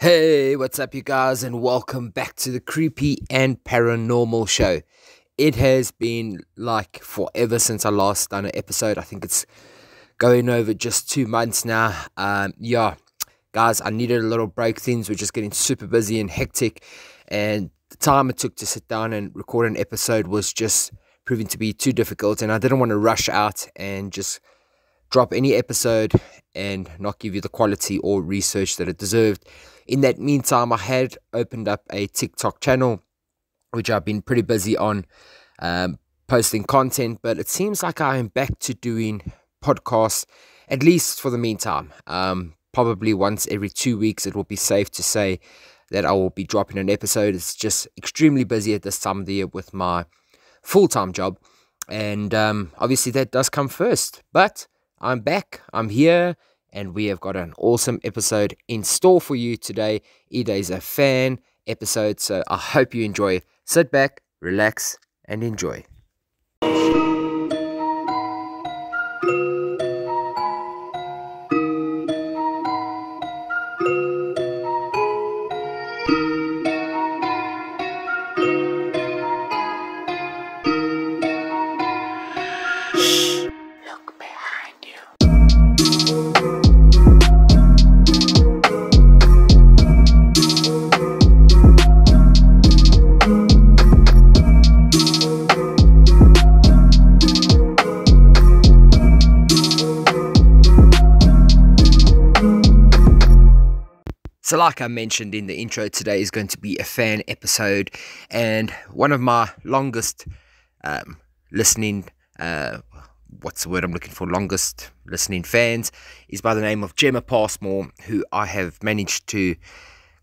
Hey, what's up, you guys, and welcome back to the Creepy and Paranormal Show. It has been like forever since I last done an episode. I think it's going over just 2 months now. Guys, I needed a little break. Things were just getting super busy and hectic, and the time it took to sit down and record an episode was just proving to be too difficult, and I didn't want to rush out and just drop any episode and not give you the quality or research that it deserved. In that meantime, I had opened up a TikTok channel, which I've been pretty busy on posting content, but it seems like I am back to doing podcasts, at least for the meantime. Probably once every 2 weeks, it will be safe to say that I will be dropping an episode. It's just extremely busy at this time of the year with my full-time job, and obviously that does come first, but I'm back, I'm here, and we have got an awesome episode in store for you today. It is a fan episode, so I hope you enjoy. Sit back, relax, and enjoy. Look behind you. So like I mentioned in the intro, today is going to be a fan episode, and one of my longest listening, what's the word I'm looking for, longest listening fans is by the name of Gemma Passmore, who I have managed to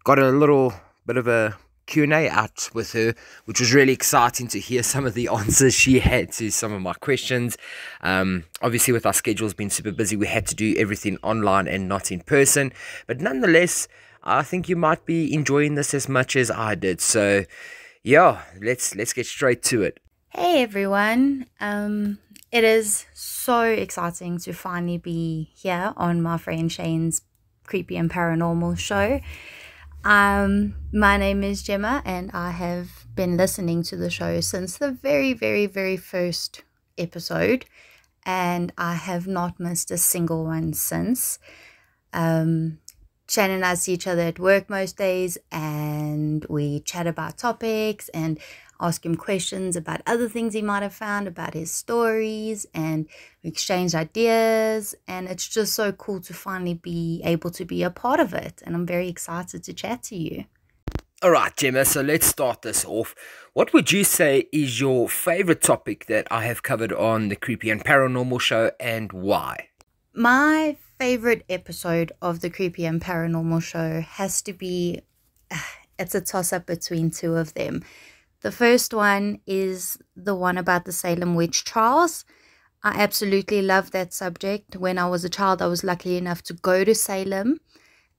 got a little bit of a Q&A out with her, which was really exciting to hear some of the answers she had to some of my questions. Obviously with our schedules being super busy, we had to do everything online and not in person, but nonetheless, I think you might be enjoying this as much as I did. So yeah, let's get straight to it. Hey everyone, it is so exciting to finally be here on my friend Shane's Creepy and Paranormal show. My name is Gemma, and I have been listening to the show since the very first episode, and I have not missed a single one since. Shane and I see each other at work most days, and we chat about topics and ask him questions about other things he might have found, about his stories, and we exchange ideas, and it's just so cool to finally be able to be a part of it, and I'm very excited to chat to you. Alright, Gemma, so let's start this off. What would you say is your favorite topic that I have covered on the Creepy and Paranormal show, and why? My favorite episode of the Creepy and Paranormal show has to be, it's a toss-up between two of them. The first one is the one about the Salem witch trials. I absolutely love that subject. When I was a child, I was lucky enough to go to Salem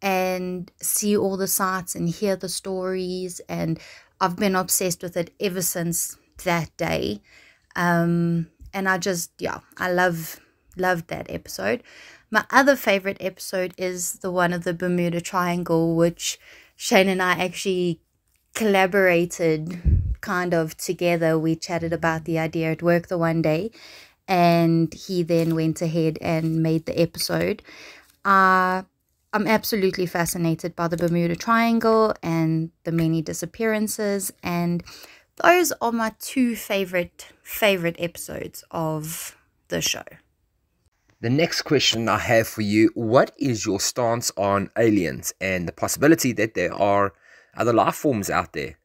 and see all the sights and hear the stories, and I've been obsessed with it ever since that day. And I just, I loved that episode. My other favorite episode is the one of the Bermuda Triangle, which Shane and I actually collaborated kind of together. We chatted about the idea at work the one day, and he then went ahead and made the episode. I'm absolutely fascinated by the Bermuda Triangle and the many disappearances, and those are my two favorite episodes of the show. The next question I have for you, what is your stance on aliens and the possibility that there are other life forms out there?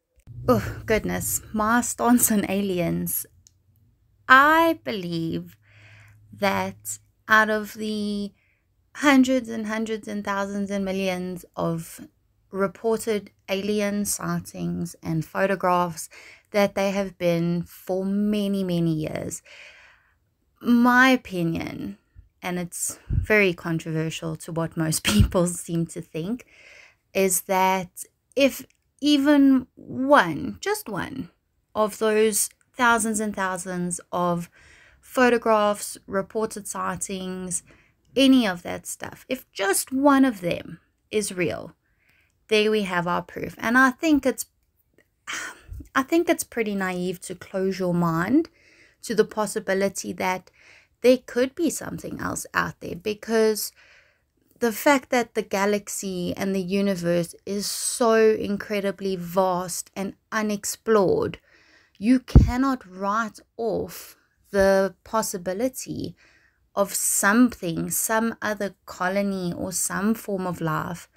Oh, goodness. My stance on aliens. I believe that out of the hundreds and thousands and millions of reported alien sightings and photographs that there have been for many years, my opinion, and it's very controversial to what most people seem to think, is that if even just one of those thousands and thousands of photographs, reported sightings, any of that stuff, if just one of them is real, there we have our proof. And I think it's pretty naive to close your mind to the possibility that there could be something else out there, because the fact that the galaxy and the universe is so incredibly vast and unexplored, you cannot write off the possibility of something, some other colony or some form of life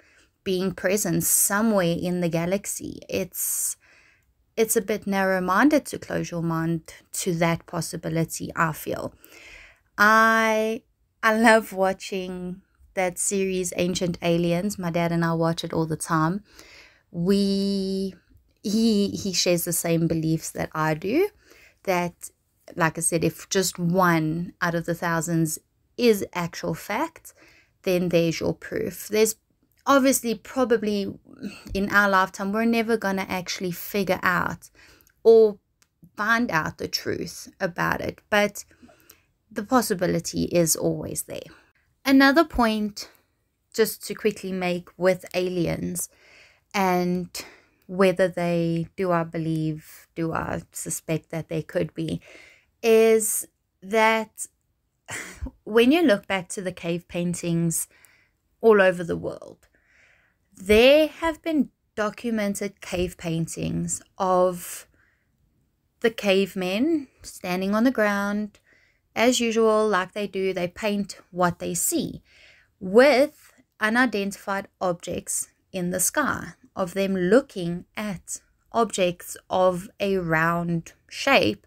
being present somewhere in the galaxy. It's a bit narrow-minded to close your mind to that possibility, I feel. I love watching that series, Ancient Aliens. My dad and I watch it all the time. He shares the same beliefs that I do, that, like I said, if just one out of the thousands is actual fact, then there's your proof. There's obviously, probably in our lifetime, we're never going to actually figure out or find out the truth about it, but the possibility is always there. Another point, just to quickly make with aliens and whether they do I believe, do I suspect that they could be, is that when you look back to the cave paintings all over the world, there have been documented cave paintings of the cavemen standing on the ground, as usual, like they do. They paint what they see with unidentified objects in the sky, of them looking at objects of a round shape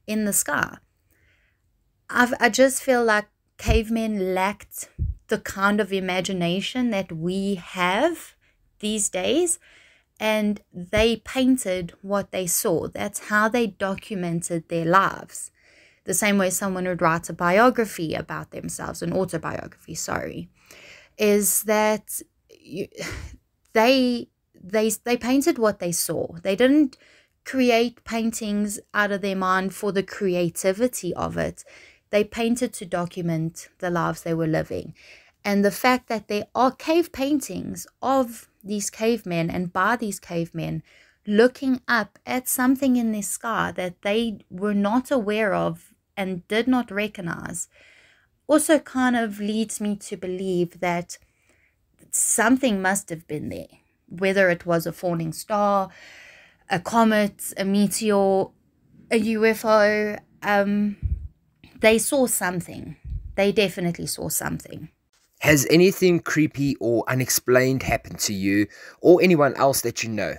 in the sky. I just feel like cavemen lacked the kind of imagination that we have these days, and they painted what they saw. That's how they documented their lives. The same way someone would write a biography about themselves, an autobiography, is that they painted what they saw. They didn't create paintings out of their mind for the creativity of it. They painted to document the lives they were living. And the fact that there are cave paintings of these cavemen and by these cavemen looking up at something in the sky that they were not aware of and did not recognize also kind of leads me to believe that something must have been there, whether it was a falling star, a comet, a meteor, a UFO. They saw something. They definitely saw something. Has anything creepy or unexplained happened to you or anyone else that you know?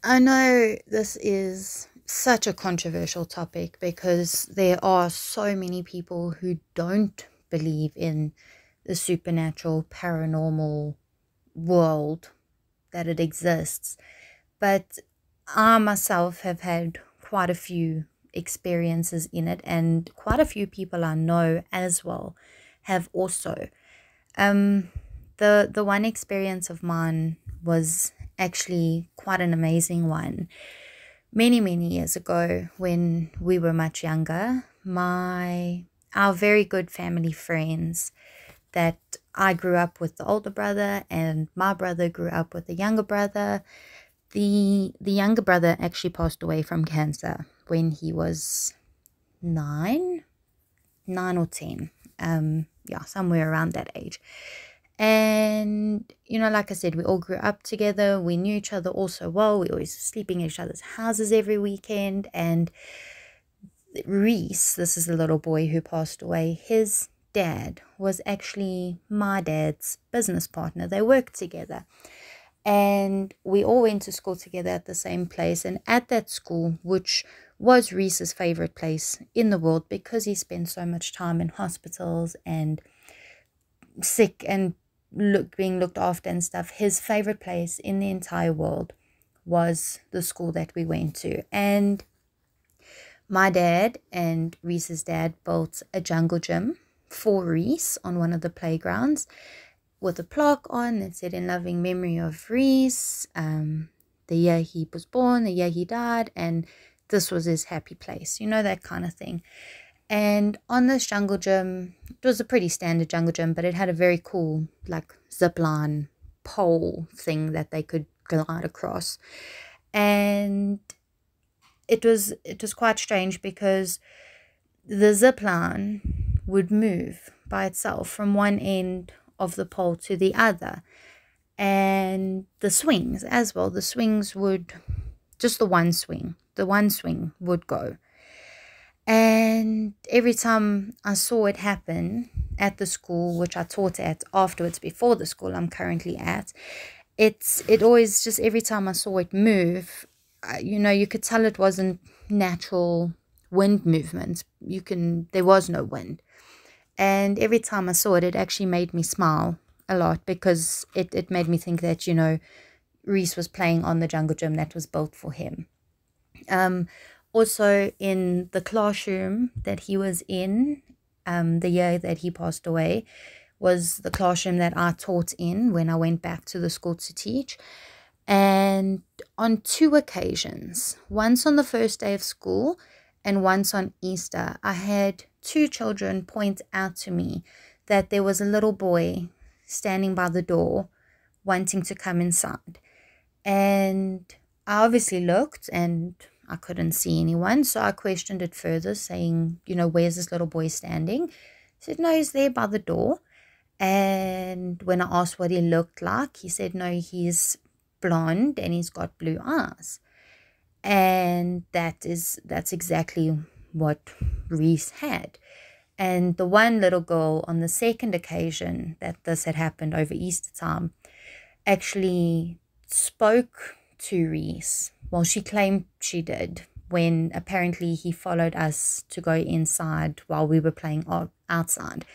I know this is such a controversial topic because there are so many people who don't believe in the supernatural, paranormal world, that it exists. But I myself have had quite a few experiences in it, and quite a few people I know as well have also. The one experience of mine was actually quite an amazing one. Many years ago, when we were much younger, our very good family friends that I grew up with, the older brother, and my brother grew up with the younger brother. The younger brother actually passed away from cancer when he was 9 or 10. Somewhere around that age. And, like I said, we all grew up together. We knew each other all so well. We were always sleeping in each other's houses every weekend. And Reese, this is the little boy who passed away, his dad was actually my dad's business partner. They worked together. And we all went to school together at the same place. And at that school, which was Reese's favorite place in the world because he spent so much time in hospitals and sick and being looked after and stuff, his favorite place in the entire world was the school that we went to. And my dad and Reese's dad built a jungle gym for Reese on one of the playgrounds with a plaque on that said, "In loving memory of Reese, the year he was born, the year he died, and this was his happy place," that kind of thing. And on this jungle gym, it was a pretty standard jungle gym, but it had a very cool, zip line pole thing that they could glide across. And it was quite strange because the zip line would move by itself from one end of the pole to the other. And the swings as well. The swings would, just the one swing would go. And every time I saw it happen at the school, which I taught at afterwards before the school I'm currently at, it always, just every time I saw it move, you could tell it wasn't natural wind movement. There was no wind. And every time I saw it, it actually made me smile a lot, because it made me think that, Reese was playing on the jungle gym that was built for him. Also, in the classroom that he was in, the year that he passed away, was the classroom that I taught in when I went back to the school to teach. And on 2 occasions, once on the first day of school and once on Easter, I had 2 children point out to me that there was a little boy standing by the door wanting to come inside. And I obviously looked and I couldn't see anyone, so I questioned it further, saying, where's this little boy standing? He said, no, he's there by the door. And when I asked what he looked like, he said, no, he's blonde and he's got blue eyes. And that's exactly what Reese had. And the one little girl on the second occasion that this had happened over Easter time actually spoke to Reese. Well, she claimed she did, when apparently he followed us to go inside while we were playing outside.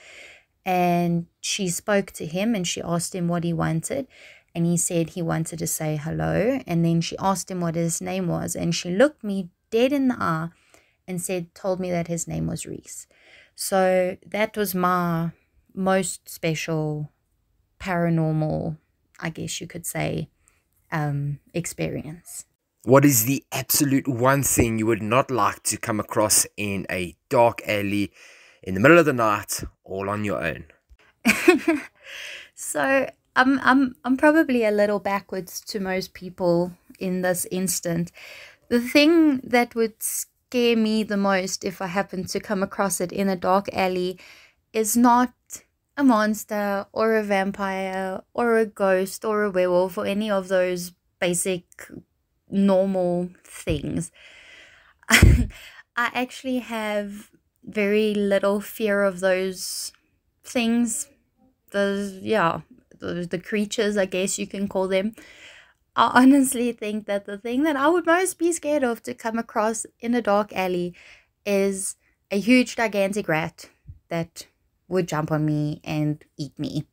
And she spoke to him and she asked him what he wanted. And he said he wanted to say hello. And then she asked him what his name was. And she looked me dead in the eye and told me that his name was Reese. So that was my most special paranormal, I guess you could say, experience. What is the absolute one thing you would not like to come across in a dark alley in the middle of the night, all on your own? So I'm probably a little backwards to most people in this instant. The thing that would scare me the most if I happen to come across it in a dark alley is not a monster or a vampire or a ghost or a werewolf or any of those basic normal things. I actually have very little fear of those things. The creatures, I guess you can call them. I honestly think that the thing that I would most be scared of to come across in a dark alley is a huge gigantic rat that would jump on me and eat me.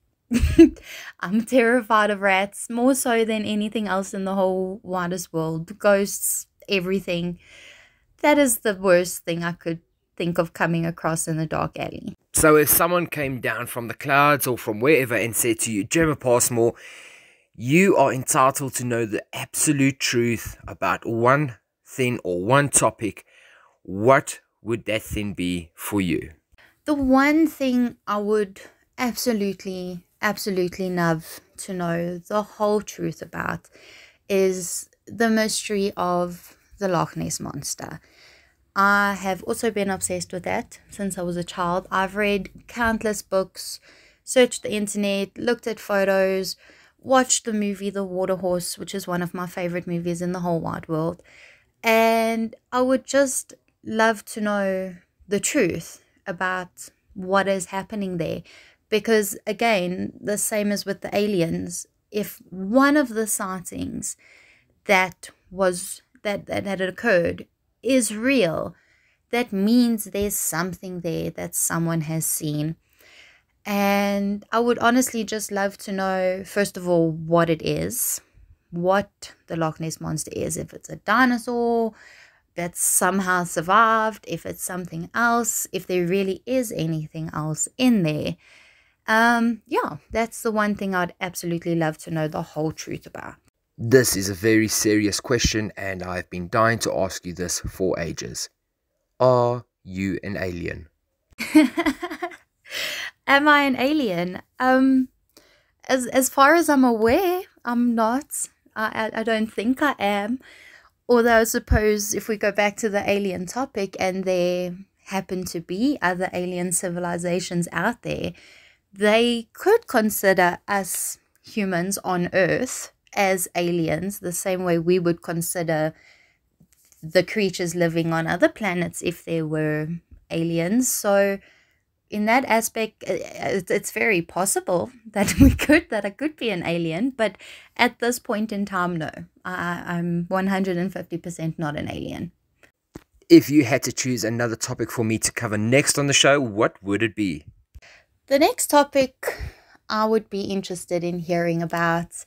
I'm terrified of rats, more so than anything else in the whole widest world. Ghosts, everything. That is the worst thing I could think of coming across in a dark alley. So if someone came down from the clouds or from wherever and said to you, Gemma Passmore, you are entitled to know the absolute truth about one thing or one topic, what would that thing be for you? The one thing I would absolutely love to know the whole truth about is the mystery of the Loch Ness Monster. I have also been obsessed with that since I was a child. I've read countless books, searched the internet, looked at photos, watched the movie The Water Horse, which is one of my favorite movies in the whole wide world. And I would just love to know the truth about what is happening there. Because again, the same as with the aliens, if one of the sightings that had occurred is real, that means there's something there that someone has seen. And I would honestly just love to know, first of all, what it is, what the Loch Ness Monster is, if it's a dinosaur that somehow survived, if it's something else, if there really is anything else in there. That's the one thing I'd absolutely love to know the whole truth about. This is a very serious question, and I've been dying to ask you this for ages. Are you an alien? Am I an alien? as far as I'm aware, I'm not. I don't think I am. Although I suppose if we go back to the alien topic and there happen to be other alien civilizations out there, they could consider us humans on Earth as aliens, the same way we would consider the creatures living on other planets if there were aliens. So in that aspect, it's very possible that I could be an alien, but at this point in time, no, I'm 150% not an alien. If you had to choose another topic for me to cover next on the show, what would it be? The next topic I would be interested in hearing about.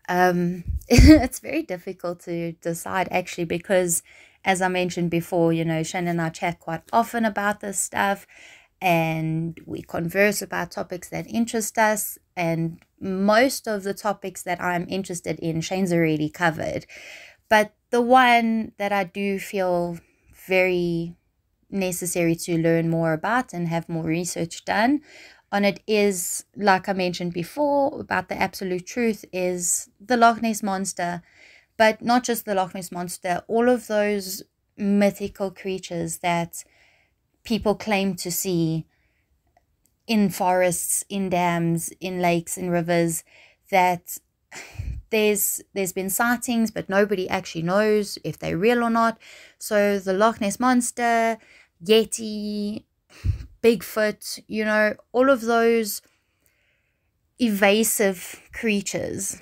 It's very difficult to decide actually, because as I mentioned before, Shannon and I chat quite often about this stuff, and we converse about topics that interest us, and most of the topics that I'm interested in, Shane's already covered. But the one that I do feel very necessary to learn more about and have more research done on it is, like I mentioned before, about the absolute truth, is the Loch Ness Monster. But not just the Loch Ness Monster, all of those mythical creatures that people claim to see in forests, in dams, in lakes, in rivers, that there's been sightings, but nobody actually knows if they're real or not. So the Loch Ness Monster, Yeti, Bigfoot, all of those evasive creatures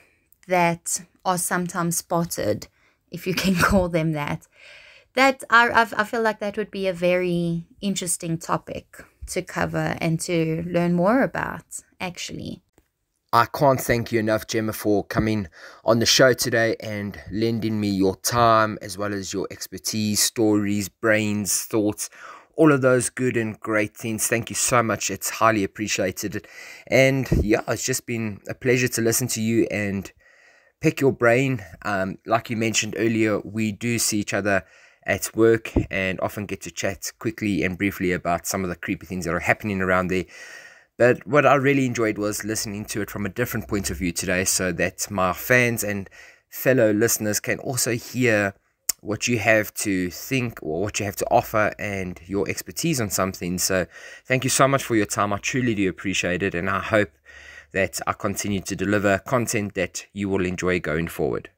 that are sometimes spotted, if you can call them that. That I feel like that would be a very interesting topic to cover and to learn more about, actually. I can't thank you enough, Gemma, for coming on the show today and lending me your time as well as your expertise, stories, brains, thoughts, all of those good and great things. Thank you so much. It's highly appreciated. And yeah, it's just been a pleasure to listen to you and pick your brain. Like you mentioned earlier, we do see each other at work and often get to chat quickly and briefly about some of the creepy things that are happening around there. But what I really enjoyed was listening to it from a different point of view today, so that my fans and fellow listeners can also hear what you have to think or what you have to offer and your expertise on something. So thank you so much for your time. I truly do appreciate it, and I hope that I continue to deliver content that you will enjoy going forward.